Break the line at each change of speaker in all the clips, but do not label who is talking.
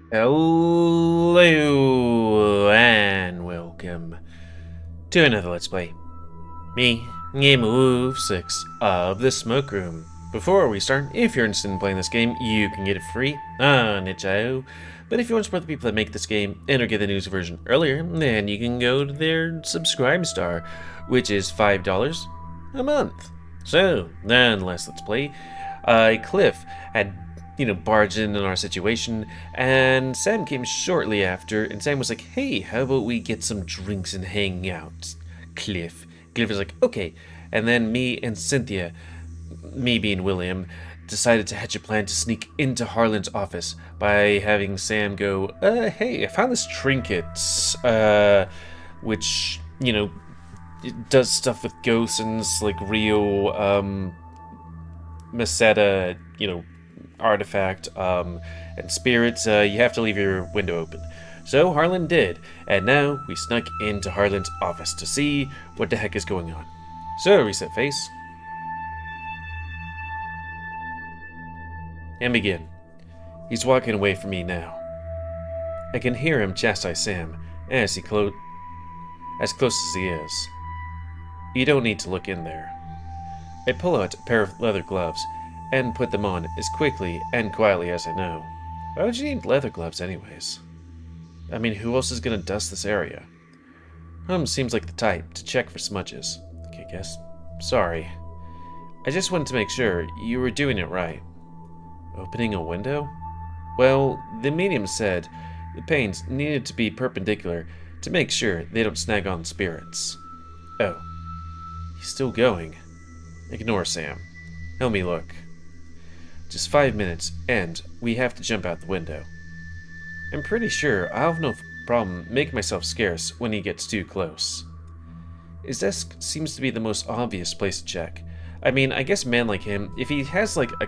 Hello and welcome to another Let's Play. Me, GamerWolfSix of the Smoke Room. Before we start, if you're interested in playing this game, you can get it free on itch.io. But if you want to support the people that make this game and or get the news version earlier, then you can go to their subscribe star, which is $5 a month. So, nonetheless, let's play. Cliff had barged in our situation, and Sam came shortly after, and Sam was like, hey, how about we get some drinks and hang out, Cliff? Cliff was like, okay. And then me and Cynthia, me being William, decided to hatch a plan to sneak into Harlan's office by having Sam go, hey, I found this trinket, which, it does stuff with ghosts and it's like real, Meseta, artifact, and spirits, you have to leave your window open. So Harlan did, and now we snuck into Harlan's office to see what the heck is going on. So reset face. And begin. He's walking away from me now. I can hear him chastise Sam as close as he is. You don't need to look in there. I pull out a pair of leather gloves and put them on as quickly and quietly as I know. Why would you need leather gloves anyways? I mean, who else is gonna dust this area? Holmes seems like the type to check for smudges. Okay, guess. Sorry. I just wanted to make sure you were doing it right. Opening a window? Well, the medium said the panes needed to be perpendicular to make sure they don't snag on spirits. Oh. He's still going. Ignore Sam. Help me look. Just 5 minutes, and we have to jump out the window. I'm pretty sure I'll have no problem making myself scarce when he gets too close. His desk seems to be the most obvious place to check. I mean, I guess a man like him, if he has like a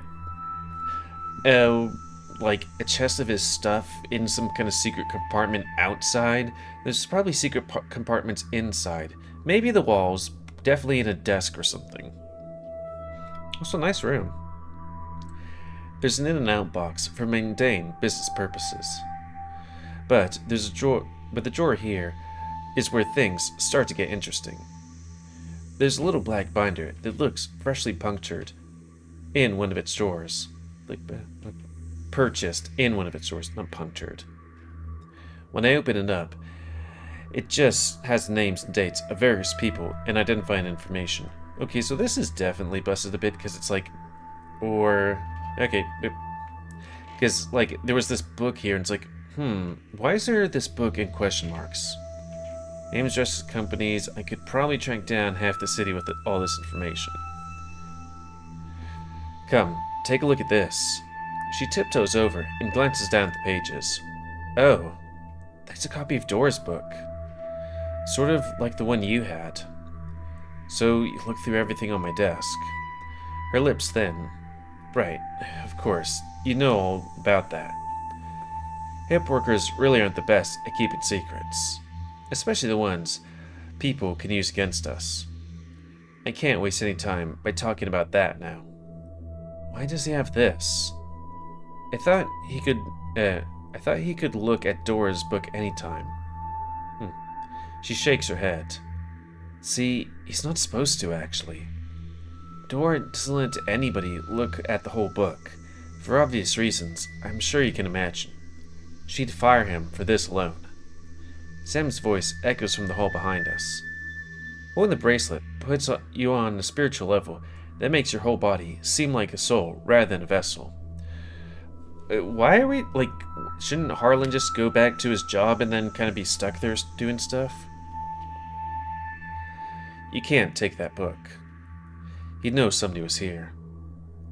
chest of his stuff in some kind of secret compartment outside, there's probably secret compartments inside. Maybe the walls, definitely in a desk or something. Also, a nice room. There's an in and out box for mundane business purposes. But there's a drawer, the drawer here is where things start to get interesting. There's a little black binder that looks freshly punctured in one of its drawers. Like purchased in one of its drawers, not punctured. When I open it up, it just has the names and dates of various people and identifying information. Okay, so this is definitely busted a bit because it's like, okay, because like there was this book here and it's like, why is there this book in question marks? Names, addresses, companies. I could probably track down half the city with all this information. Come, take a look at this. She tiptoes over and glances down at the pages. Oh, that's a copy of Dora's book. Sort of like the one you had. So you look through everything on my desk. Her lips thin. Right, of course, you know all about that. Hip workers really aren't the best at keeping secrets. Especially the ones people can use against us. I can't waste any time by talking about that now. Why does he have this? I thought he could look at Dora's book anytime. She shakes her head. See, he's not supposed to, actually. Dora doesn't let anybody look at the whole book. For obvious reasons, I'm sure you can imagine. She'd fire him for this alone. Sam's voice echoes from the hall behind us. Holding the bracelet puts you on a spiritual level that makes your whole body seem like a soul rather than a vessel. Why are we, shouldn't Harlan just go back to his job and then kind of be stuck there doing stuff? You can't take that book. He'd know somebody was here.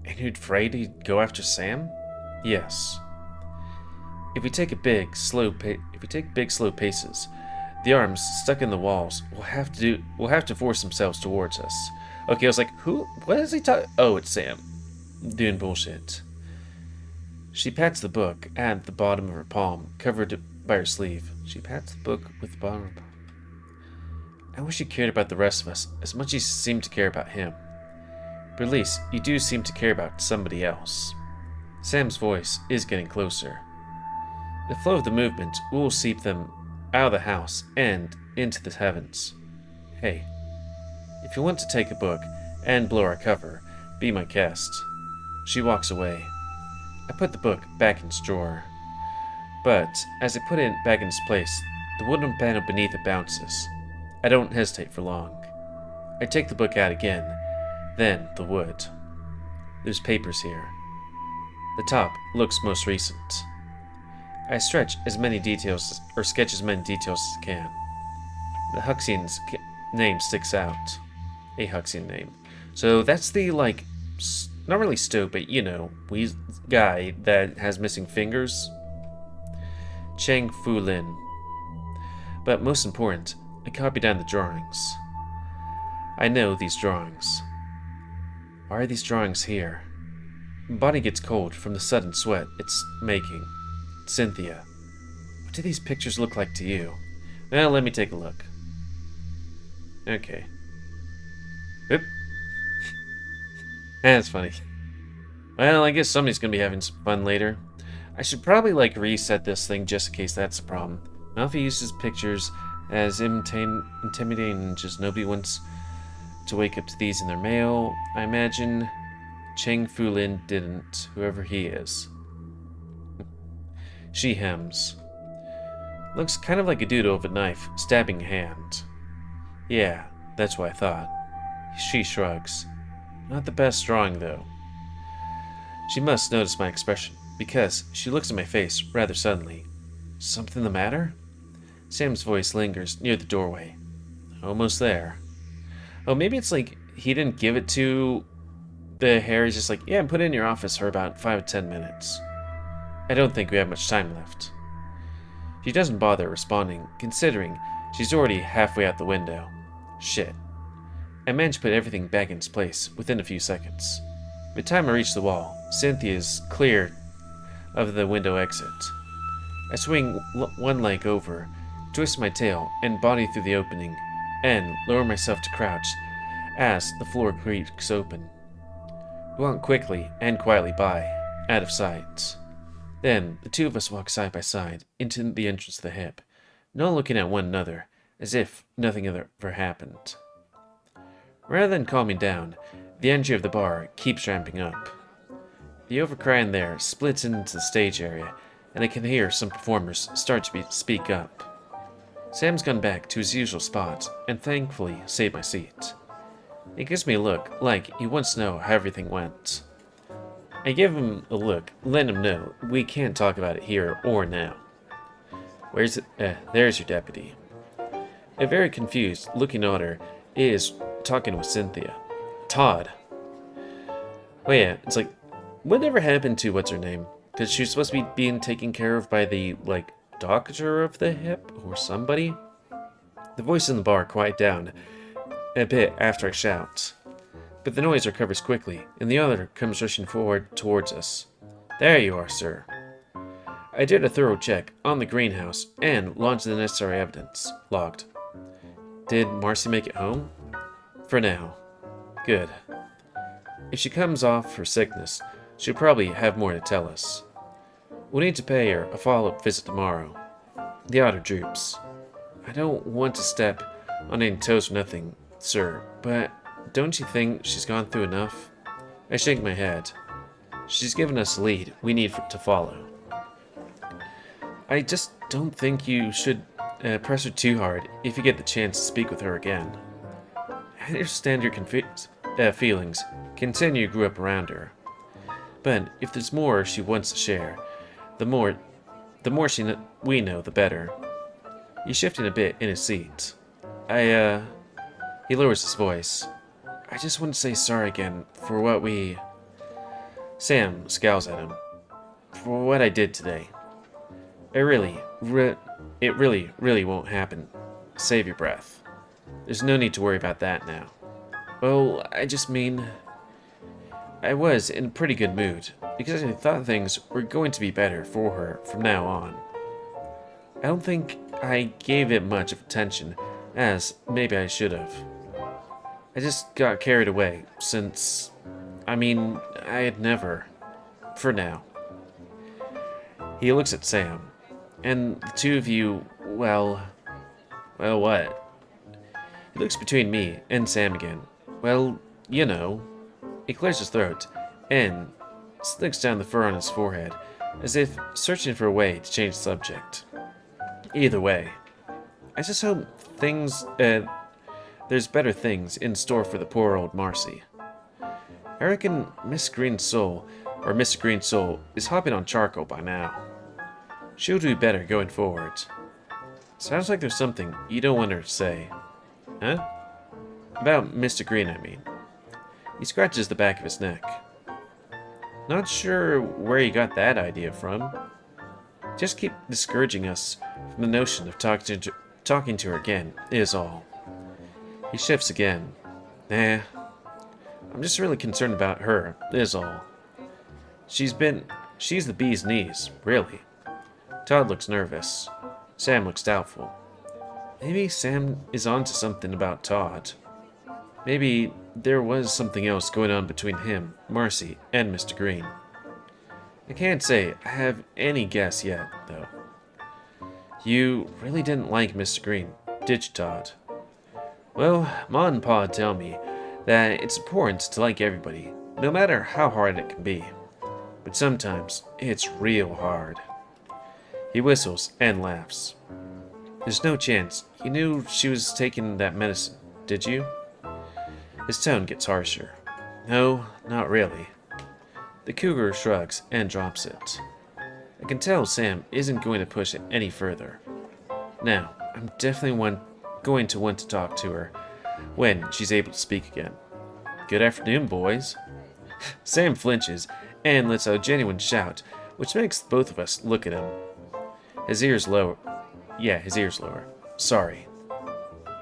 And you're afraid he'd go after Sam? Yes. If we take big, slow paces, the arms stuck in the walls will have to force themselves towards us. Okay, I was like, what is he talking? Oh, it's Sam. Doing bullshit. She pats the book at the bottom of her palm, covered by her sleeve. She pats the book with the bottom of her palm. I wish you cared about the rest of us as much as you seem to care about him. But at least you do seem to care about somebody else. Sam's voice is getting closer. The flow of the movement will seep them out of the house and into the heavens. Hey, if you want to take a book and blow our cover, be my guest. She walks away. I put the book back in its drawer. But as I put it back in its place, the wooden panel beneath it bounces. I don't hesitate for long. I take the book out again, then the wood. There's papers here. The top looks most recent. I stretch as many details, or sketch as many details as I can. The Huxian's name sticks out. A Huxian name. So that's the, not really stoat, but guy that has missing fingers. Cheng Fu Lin. But most important, I copied down the drawings. I know these drawings. Why are these drawings here? My body gets cold from the sudden sweat it's making. Cynthia, what do these pictures look like to you? Well, let me take a look. Okay. Oop. That's funny. Well, I guess somebody's gonna be having some fun later. I should probably reset this thing just in case that's a problem. Malfi uses pictures as intimidating and just nobody wants to wake up to these in their mail. I imagine Cheng Fu Lin didn't, whoever he is. She hems. Looks kind of like a doodle of a knife stabbing a hand. Yeah, that's what I thought. She shrugs. Not the best drawing, though. She must notice my expression, because she looks at my face rather suddenly. Something the matter? Sam's voice lingers near the doorway. Almost there. Oh, maybe it's he didn't give it to the hair. He's just yeah, put it in your office for about 5 to 10 minutes. I don't think we have much time left. She doesn't bother responding, considering she's already halfway out the window. Shit. I managed to put everything back in its place within a few seconds. By the time I reach the wall, Cynthia is clear of the window exit. I swing one leg over, twist my tail and body through the opening, and lower myself to crouch as the floor creaks open. We walk quickly and quietly by, out of sight. Then the two of us walk side by side into the entrance of the hip, not looking at one another, as if nothing ever happened. Rather than calming down, the energy of the bar keeps ramping up. The overcry in there splits into the stage area, and I can hear some performers start to speak up. Sam's gone back to his usual spot, and thankfully saved my seat. He gives me a look like he wants to know how everything went. I give him a look, letting him know we can't talk about it here or now. Where's it? There's your deputy. A very confused looking otter is talking with Cynthia. Todd. Oh yeah, it's whatever happened to what's her name? Because she was supposed to be being taken care of by the, doctor of the hip or somebody? The voice in the bar quiet down a bit after I shout. But the noise recovers quickly, and the other comes rushing forward towards us. There you are, sir. I did a thorough check on the greenhouse and launched the necessary evidence. Logged. Did Marcy make it home? For now. Good. If she comes off her sickness, she'll probably have more to tell us. We'll need to pay her a follow-up visit tomorrow. The otter droops. I don't want to step on any toes or nothing, sir, but don't you think she's gone through enough? I shake my head. She's given us a lead we need to follow. I just don't think you should press her too hard if you get the chance to speak with her again. I understand your feelings. Continue grew up around her. But if there's more she wants to share, the more we know, the better. He's shifting a bit in his seat. He lowers his voice. I just want to say sorry again for what we... Sam scowls at him. For what I did today. It really won't happen. Save your breath. There's no need to worry about that now. Well, I just mean... I was in a pretty good mood, because I thought things were going to be better for her from now on. I don't think I gave it much of attention, as maybe I should have. I just got carried away, since... I had never. For now. He looks at Sam. And the two of you, well, what? He looks between me and Sam again. Well, you know. He clears his throat and slicks down the fur on his forehead, as if searching for a way to change the subject. Either way, I just hope there's better things in store for the poor old Marcy. I reckon Mr. Green Soul is hopping on charcoal by now. She'll do better going forward. Sounds like there's something you don't want her to say. Huh? About Mr. Green, I mean. He scratches the back of his neck. Not sure where he got that idea from. Just keep discouraging us from the notion of talking to her again, is all. He shifts again. Nah. I'm just really concerned about her, is all. She's the bee's knees, really. Todd looks nervous. Sam looks doubtful. Maybe Sam is onto something about Todd. Maybe there was something else going on between him, Marcy, and Mr. Green. I can't say I have any guess yet, though. You really didn't like Mr. Green, did you, Todd? Well, Ma and Pa tell me that it's important to like everybody, no matter how hard it can be. But sometimes it's real hard. He whistles and laughs. There's no chance you knew she was taking that medicine, did you? His tone gets harsher. No, not really. The cougar shrugs and drops it. I can tell Sam isn't going to push it any further. Now, I'm definitely going to want to talk to her when she's able to speak again. Good afternoon, boys. Sam flinches and lets out a genuine shout, which makes both of us look at him. His ears lower. Yeah, his ears lower. Sorry.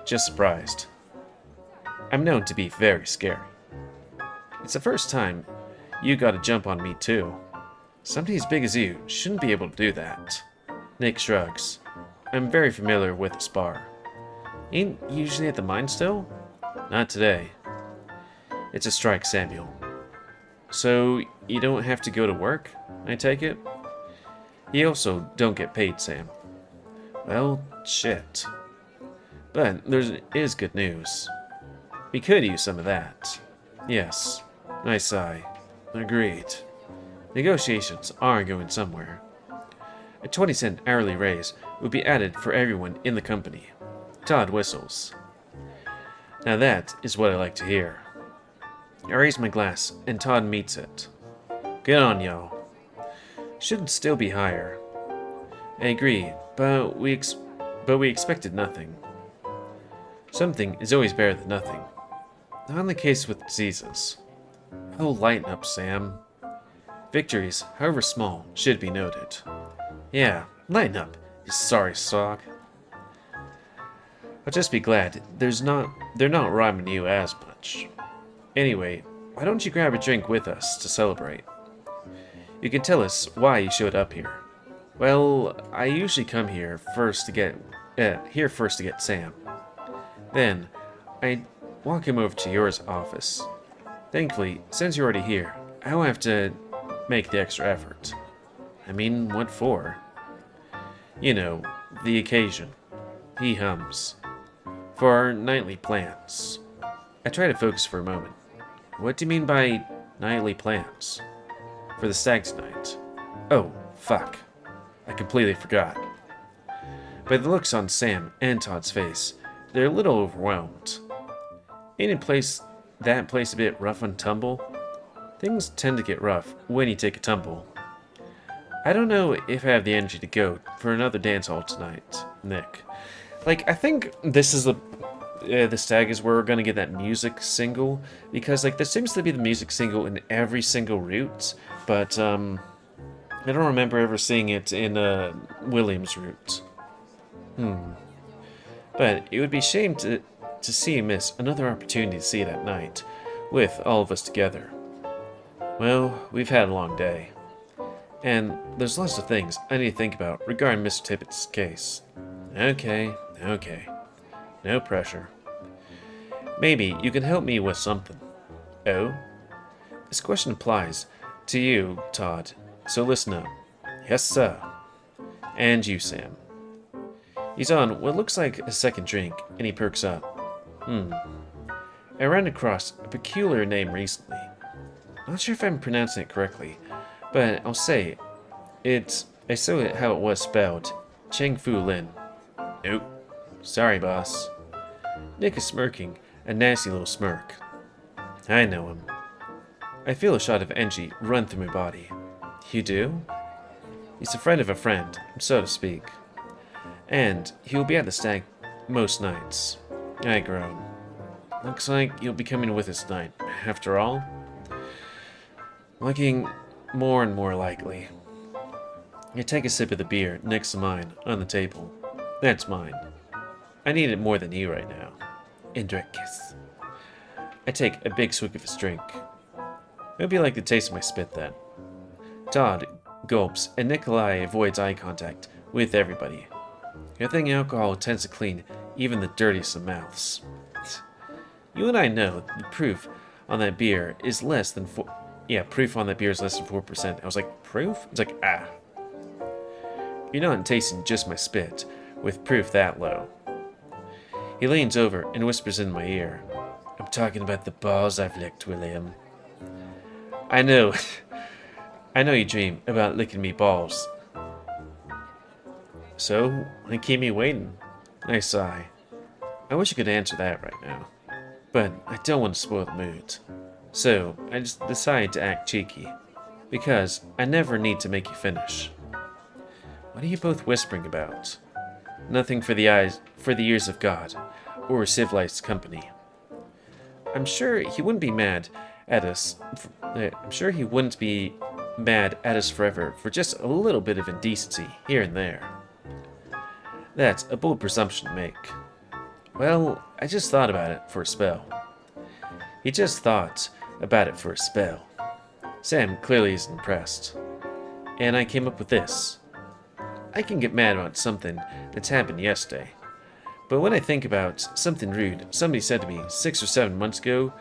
Just surprised. I'm known to be very scary. It's the first time you got a jump on me, too. Somebody as big as you shouldn't be able to do that. Nick shrugs. I'm very familiar with this bar. Ain't usually at the mine still? Not today. It's a strike, Samuel. So you don't have to go to work, I take it? You also don't get paid, Sam. Well, shit. But there is good news. We could use some of that. Yes. I sigh. Agreed. Negotiations are going somewhere. A 20-cent hourly raise would be added for everyone in the company. Todd whistles. Now that is what I like to hear. I raise my glass, and Todd meets it. Good on y'all. Should still be higher. I agree, but we expected nothing. Something is always better than nothing. Not in the case with diseases. Oh, lighten up, Sam. Victories, however small, should be noted. Yeah, lighten up, you sorry sog. I'll just be glad they're not robbing you as much. Anyway, why don't you grab a drink with us to celebrate? You can tell us why you showed up here. Well, I usually come here first to get Sam. Then, I walk him over to your office. Thankfully, since you're already here, I don't have to make the extra effort. I mean, what for? You know, the occasion. He hums. For our nightly plans. I try to focus for a moment. What do you mean by nightly plans? For the stag tonight. Oh, fuck. I completely forgot. By the looks on Sam and Todd's face, they're a little overwhelmed. Ain't that place a bit rough and tumble? Things tend to get rough when you take a tumble. I don't know if I have the energy to go for another dance hall tonight, Nick. Like, I think this is the stag is where we're gonna get that music single, because like there seems to be the music single in every single route, but I don't remember ever seeing it in Williams' route. But it would be a shame to see him miss another opportunity to see it at night, with all of us together. Well, we've had a long day. And there's lots of things I need to think about regarding Mr. Tippett's case. Okay. No pressure. Maybe you can help me with something. Oh? This question applies to you, Todd, so listen up. Yes, sir. And you, Sam. He's on what looks like a second drink, and he perks up. I ran across a peculiar name recently. Not sure if I'm pronouncing it correctly, but I'll say I saw it how it was spelled. Cheng Fu Lin. Nope. Sorry, boss. Nick is smirking, a nasty little smirk. I know him. I feel a shot of energy run through my body. You do? He's a friend of a friend, so to speak. And he will be at the stag most nights. I groan. Looks like you'll be coming with us tonight, after all. Looking more and more likely. I take a sip of the beer next to mine on the table. That's mine. I need it more than you right now. Indirect kiss. I take a big swig of his drink. I hope you like the taste of my spit then. Todd gulps, and Nikolai avoids eye contact with everybody. Good thing alcohol tends to clean even the dirtiest of mouths. You and I know the proof on that beer is less than 4%. Yeah, proof on that beer is less than 4%. I was like, proof? It's like, ah. You're not tasting just my spit with proof that low. He leans over and whispers in my ear. I'm talking about the balls I've licked, William. I know. I know you dream about licking me balls. So, they keep me waiting. I sigh. I wish I could answer that right now. But I don't want to spoil the mood. So, I just decide to act cheeky. Because I never need to make you finish. What are you both whispering about? Nothing for the ears of God, or civilized company. I'm sure he wouldn't be mad at us. I'm sure he wouldn't be mad at us forever for just a little bit of indecency here and there. That's a bold presumption to make. Well, I just thought about it for a spell. He just thought about it for a spell. Sam clearly is impressed. And I came up with this. I can get mad about something that's happened yesterday. But when I think about something rude somebody said to me 6 or 7 months ago,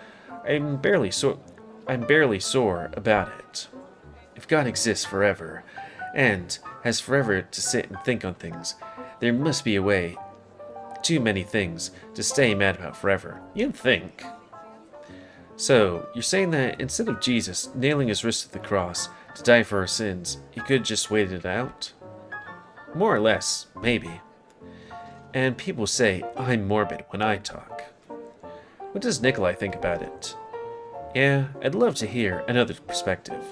I'm barely sore about it. If God exists forever, and has forever to sit and think on things, there must be a way. Too many things to stay mad about forever. You'd think. So, you're saying that instead of Jesus nailing his wrist to the cross to die for our sins, he could have just waited it out? More or less, maybe. And people say I'm morbid when I talk. What does Nikolai think about it? Yeah, I'd love to hear another perspective.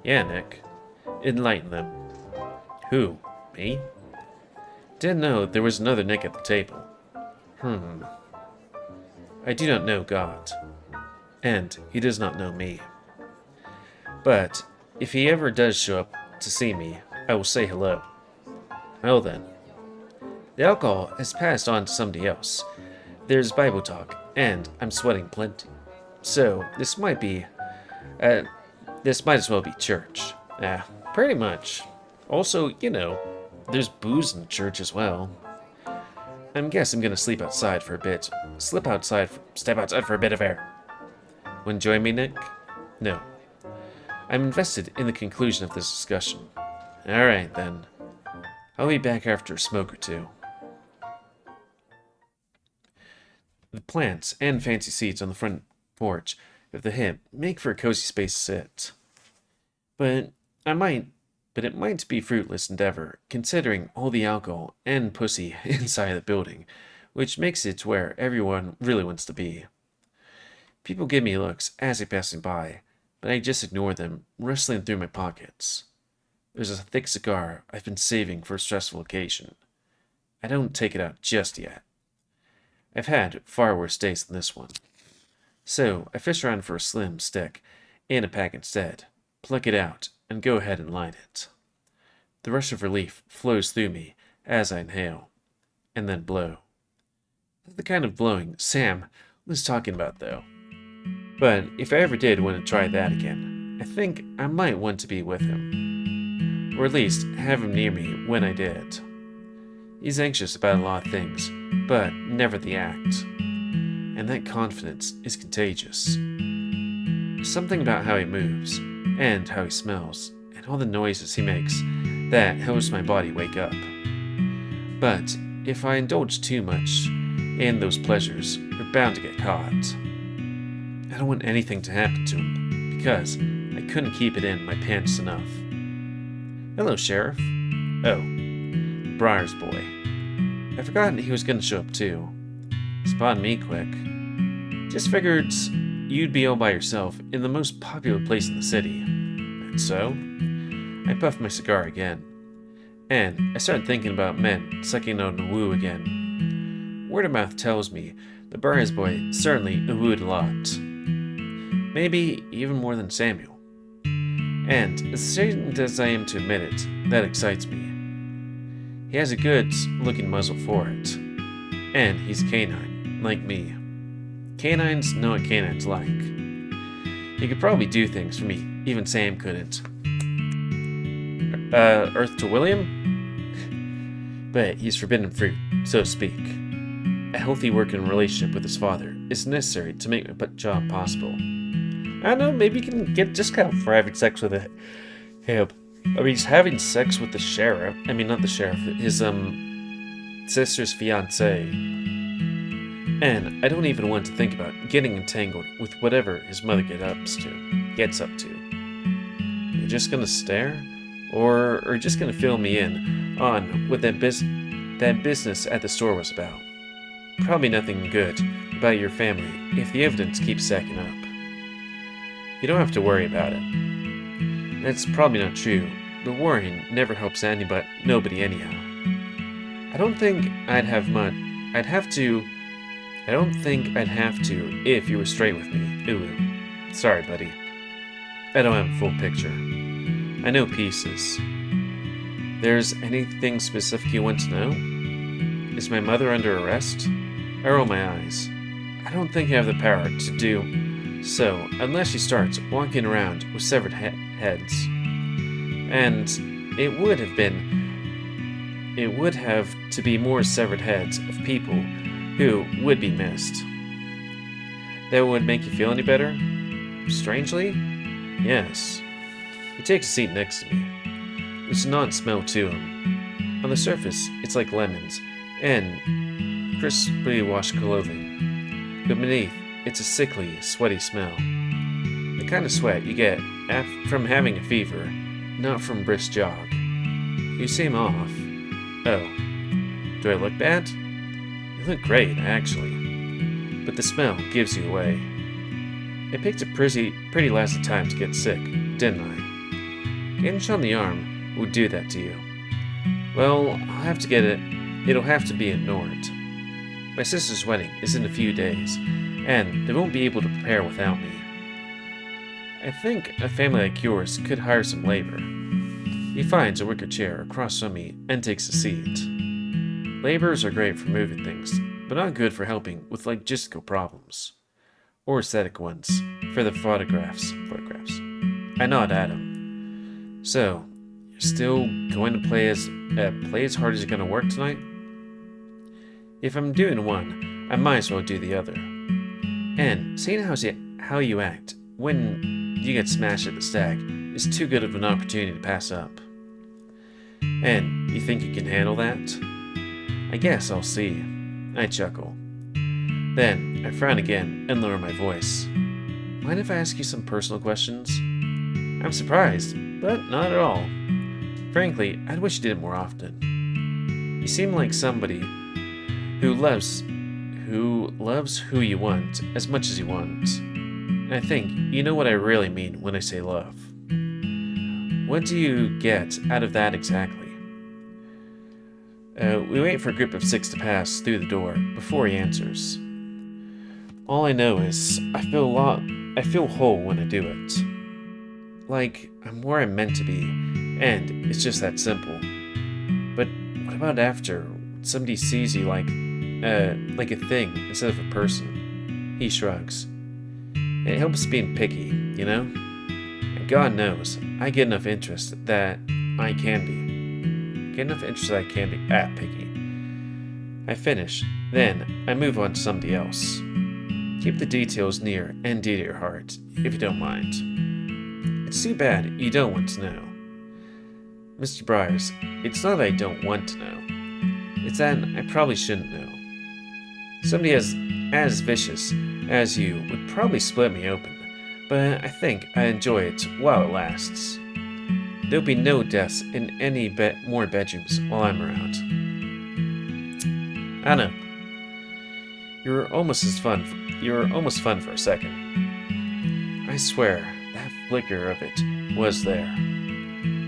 Yeah, Nick. Enlighten them. Who? Me? Didn't know there was another Nick at the table. I do not know God. And he does not know me. But if he ever does show up to see me, I will say hello. Well then. The alcohol has passed on to somebody else. There's Bible talk, and I'm sweating plenty. So, this might as well be church. Pretty much. Also, there's booze in the church as well. I guess I'm gonna sleep outside for a bit. Step outside for a bit of air. Want to join me, Nick? No. I'm invested in the conclusion of this discussion. Alright, then. I'll be back after a smoke or two. The plants and fancy seats on the front porch of the hip make for a cozy space to sit. But it might be a fruitless endeavor, considering all the alcohol and pussy inside the building, which makes it where everyone really wants to be. People give me looks as they pass me by, but I just ignore them, rustling through my pockets. There's a thick cigar I've been saving for a stressful occasion. I don't take it out just yet. I've had far worse days than this one. So I fish around for a slim stick and a pack instead, pluck it out, and go ahead and light it. The rush of relief flows through me as I inhale, and then blow. Not the kind of blowing Sam was talking about, though. But if I ever did want to try that again, I think I might want to be with him. Or at least have him near me when I did. He's anxious about a lot of things, but never the act. And that confidence is contagious. Something about how he moves, and how he smells, and all the noises he makes That helps my body wake up. But if I indulge too much in those pleasures, we're bound to get caught. I don't want anything to happen to him, because I couldn't keep it in my pants enough. Hello, Sheriff. Oh, Briar's boy. I forgot he was going to show up too. Spotted me quick. Just figured you'd be all by yourself in the most popular place in the city. And so, I puffed my cigar again. And I started thinking about men sucking on a woo again. Word of mouth tells me the Briar's boy certainly wooed a lot. Maybe even more than Samuel. And as ashamed as I am to admit it, that excites me. He has a good-looking muzzle for it. And he's a canine, like me. Canines know what canines like. He could probably do things for me, even Sam couldn't. Earth to William? But he's forbidden fruit, so to speak. A healthy working relationship with his father is necessary to make my job possible. I don't know, maybe you can get a discount for having sex with him. I mean, he's having sex with the sheriff. I mean, not the sheriff, his, sister's fiancé. And I don't even want to think about getting entangled with whatever his mother gets up to. You're just gonna stare? Or just gonna fill me in on what that business at the store was about? Probably nothing good about your family if the evidence keeps stacking up. You don't have to worry about it. That's probably not true, but worrying never helps nobody anyhow. I don't think I'd have to if you were straight with me. Ooh. Sorry, buddy. I don't have a full picture. I know pieces. There's anything specific you want to know? Is my mother under arrest? I roll my eyes. I don't think I have the power to do so unless she starts walking around with severed heads. And it would have to be more severed heads of people who would be missed. That would make you feel any better? Strangely? Yes. He takes a seat next to me. There's an odd smell to him. On the surface, it's like lemons and crisply washed clothing. But beneath, it's a sickly, sweaty smell. The kind of sweat you get from having a fever, not from a brisk jog. You seem off. Oh. Do I look bad? You look great, actually. But the smell gives you away. I picked a pretty lousy time to get sick, didn't I? Getting shot in the arm would do that to you. Well, it'll have to be ignored. My sister's wedding is in a few days, and they won't be able to prepare without me. I think a family like yours could hire some labor. He finds a wicker chair across from me and takes a seat. Laborers are great for moving things, but not good for helping with logistical problems. Or aesthetic ones, for the photographs. I nod at him. So, you're still going to play as hard as you're going to work tonight? If I'm doing one, I might as well do the other. And seeing how you act when you get smashed at the stag is too good of an opportunity to pass up. And you think you can handle that? I guess I'll see. I chuckle. Then I frown again and lower my voice. Mind if I ask you some personal questions? I'm surprised, but not at all. Frankly, I'd wish you did it more often. You seem like somebody who loves who you want as much as you want. And I think you know what I really mean when I say love. What do you get out of that exactly? We wait for a group of 6 to pass through the door before he answers. All I know is I feel whole when I do it. Like I'm where I'm meant to be, and it's just that simple. But what about after somebody sees you like a thing instead of a person? He shrugs. It helps being picky, you know? And God knows, I get enough interest that I can be. Picky. I finish, then I move on to somebody else. Keep the details near and dear to your heart, if you don't mind. It's too bad you don't want to know. Mr. Briars, it's not that I don't want to know. It's that I probably shouldn't know. Somebody as vicious as you would probably split me open, but I think I enjoy it while it lasts. There'll be no deaths in any more bedrooms while I'm around. I know. You're almost fun for a second. I swear, that flicker of it was there.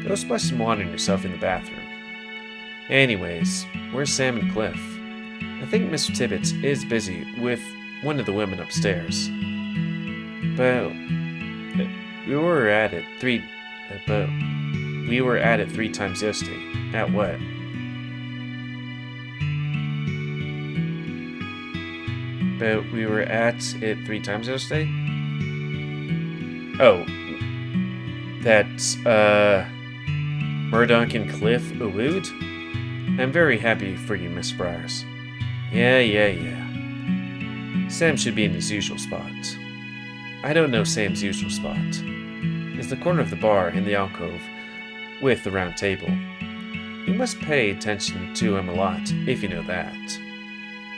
Go splash some water on yourself in the bathroom. Anyways, where's Sam and Cliff? I think Mr. Tibbets is busy with one of the women upstairs. But we were at it three times yesterday. At what? But we were at it 3 times yesterday? Oh. That's, Murdoch and Cliff wooed? I'm very happy for you, Miss Briars. Yeah. Sam should be in his usual spot. I don't know Sam's usual spot. It's the corner of the bar in the alcove with the round table. You must pay attention to him a lot, if you know that.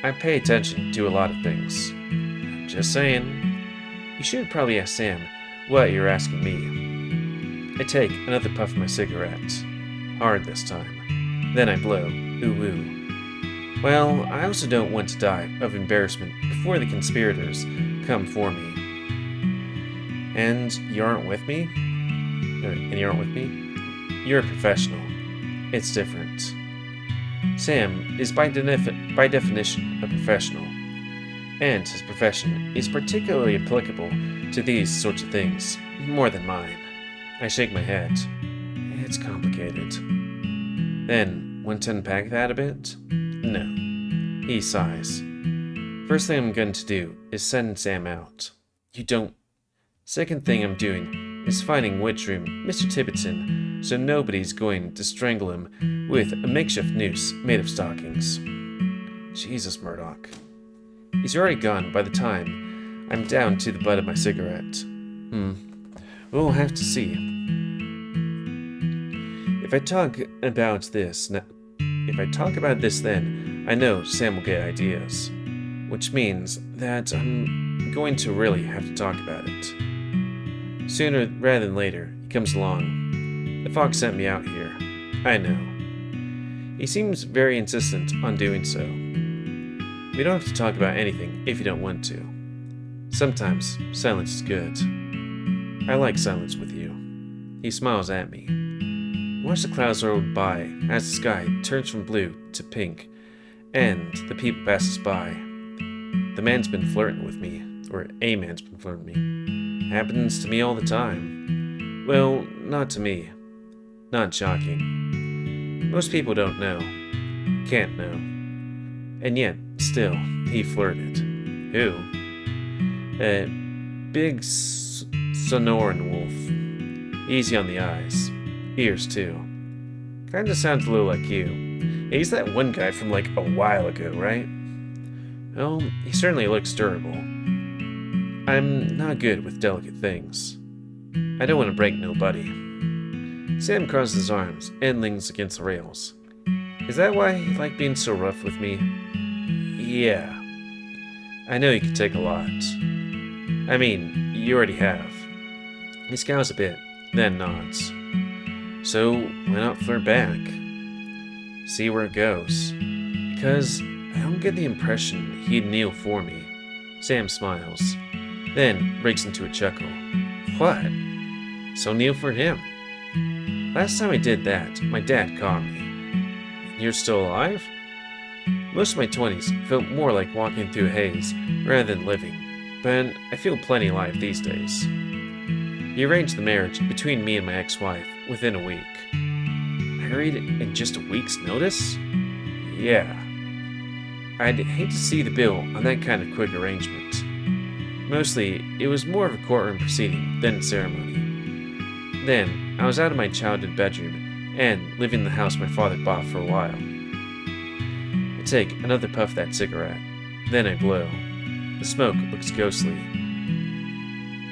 I pay attention to a lot of things. I'm just saying. You should probably ask Sam what you're asking me. I take another puff of my cigarette. Hard this time. Then I blow. Ooh. Well, I also don't want to die of embarrassment before the conspirators come for me. And you aren't with me? You're a professional. It's different. Sam is by definition a professional, and his profession is particularly applicable to these sorts of things, more than mine. I shake my head. It's complicated. Then, want to unpack that a bit? No. He sighs. First thing I'm going to do is send Sam out. You don't. Second thing I'm doing is finding which room Mr. Tibbet's in, so nobody's going to strangle him with a makeshift noose made of stockings. Jesus, Murdoch. He's already gone by the time I'm down to the butt of my cigarette. We'll have to see. If I talk about this then, I know Sam will get ideas. Which means that I'm going to really have to talk about it. Sooner rather than later, he comes along. The Fox sent me out here. I know. He seems very insistent on doing so. We don't have to talk about anything if you don't want to. Sometimes silence is good. I like silence with you. He smiles at me. Watch the clouds roll by as the sky turns from blue to pink, and the people pass us by. The man's been flirting with me, or a man's been flirting with me. Happens to me all the time. Well, not to me. Not shocking. Most people don't know. Can't know. And yet, still, he flirted. Who? A big Sonoran wolf. Easy on the eyes. Ears, too. Kinda sounds a little like you. He's that one guy from like a while ago, right? Well, he certainly looks durable. I'm not good with delicate things. I don't want to break nobody. Sam crosses his arms and leans against the rails. Is that why you like being so rough with me? Yeah. I know you can take a lot. I mean, you already have. He scowls a bit, then nods. So, why not flirt back? See where it goes. Because I don't get the impression he'd kneel for me. Sam smiles, then breaks into a chuckle. What? So kneel for him? Last time I did that, my dad caught me. And you're still alive? Most of my 20s felt more like walking through a haze rather than living, but I feel plenty alive these days. He arranged the marriage between me and my ex-wife within a week. Married in just a week's notice? Yeah. I'd hate to see the bill on that kind of quick arrangement. Mostly, it was more of a courtroom proceeding than a ceremony. Then, I was out of my childhood bedroom and living in the house my father bought for a while. I take another puff of that cigarette. Then I blow. The smoke looks ghostly.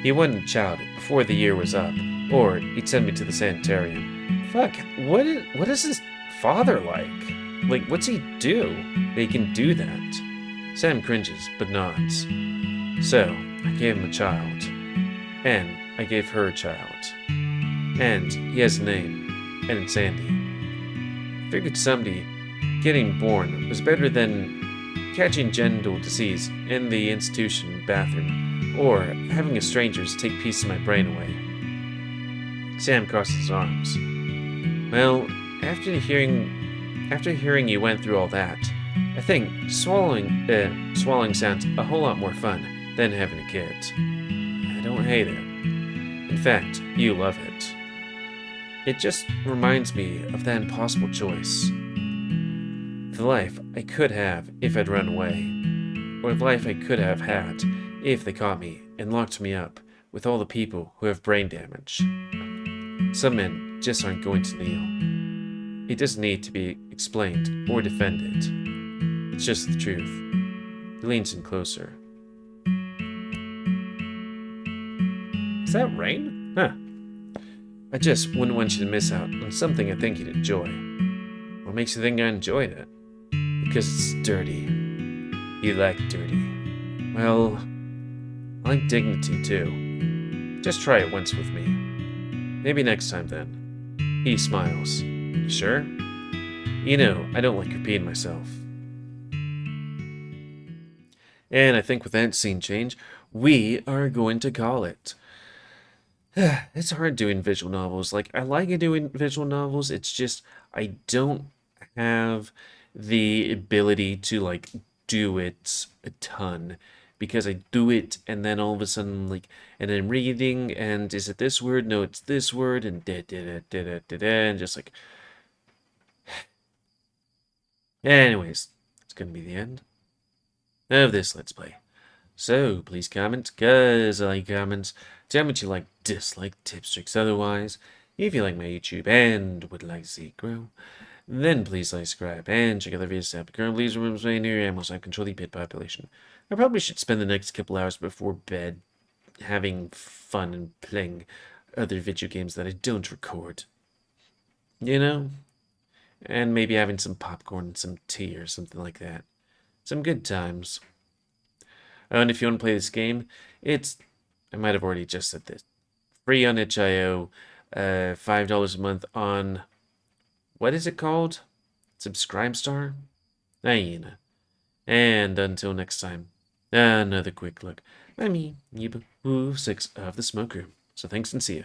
He wanted a child before the year was up, or he'd send me to the sanitarium. Fuck, what is his father like? Like, what's he do that he can do that? Sam cringes, but nods. So, I gave him a child. And I gave her a child. And he has a name, and it's Andy. I figured somebody getting born was better than catching genital disease in the institution bathroom, or having a stranger take pieces of my brain away. Sam crosses his arms. Well, after hearing you went through all that, I think swallowing sounds a whole lot more fun than having a kid. I don't hate it. In fact, you love it. It just reminds me of that impossible choice. The life I could have if I'd run away, or the life I could have had if they caught me and locked me up with all the people who have brain damage. Some men just aren't going to kneel. It doesn't need to be explained or defended. It's just the truth. He leans in closer. Is that rain? Huh. I just wouldn't want you to miss out on something I think you'd enjoy. What makes you think I enjoyed it? Because it's dirty. You like dirty. Well, I like dignity too. Just try it once with me. Maybe next time then. He smiles. You sure? You know, I don't like repeating myself. And I think with that scene change, we are going to call it. It's hard doing visual novels. Like, I like doing visual novels. It's just, I don't have the ability to, like, do it a ton. Because I do it, and then all of a sudden, like, and then reading, and is it this word? No, it's this word, and and just like. Anyways, it's gonna be the end of this Let's Play. So, please comment, cause I like comments. Tell me what you like, dislike, tips, tricks, otherwise. If you like my YouTube and would like to see it grow, then please like, subscribe, and check out the videos tab. Currently, please remember my new animals. I control the pit population. I probably should spend the next couple hours before bed having fun and playing other video games that I don't record. You know? And maybe having some popcorn and some tea or something like that. Some good times. Oh, and if you want to play this game, I might have already just said this. Free on itch.io, $5 a month on, what is it called? Subscribestar? Hyena. And until next time, another quick look by me, GamerWolfSix of the Smoke Room. So thanks and see ya.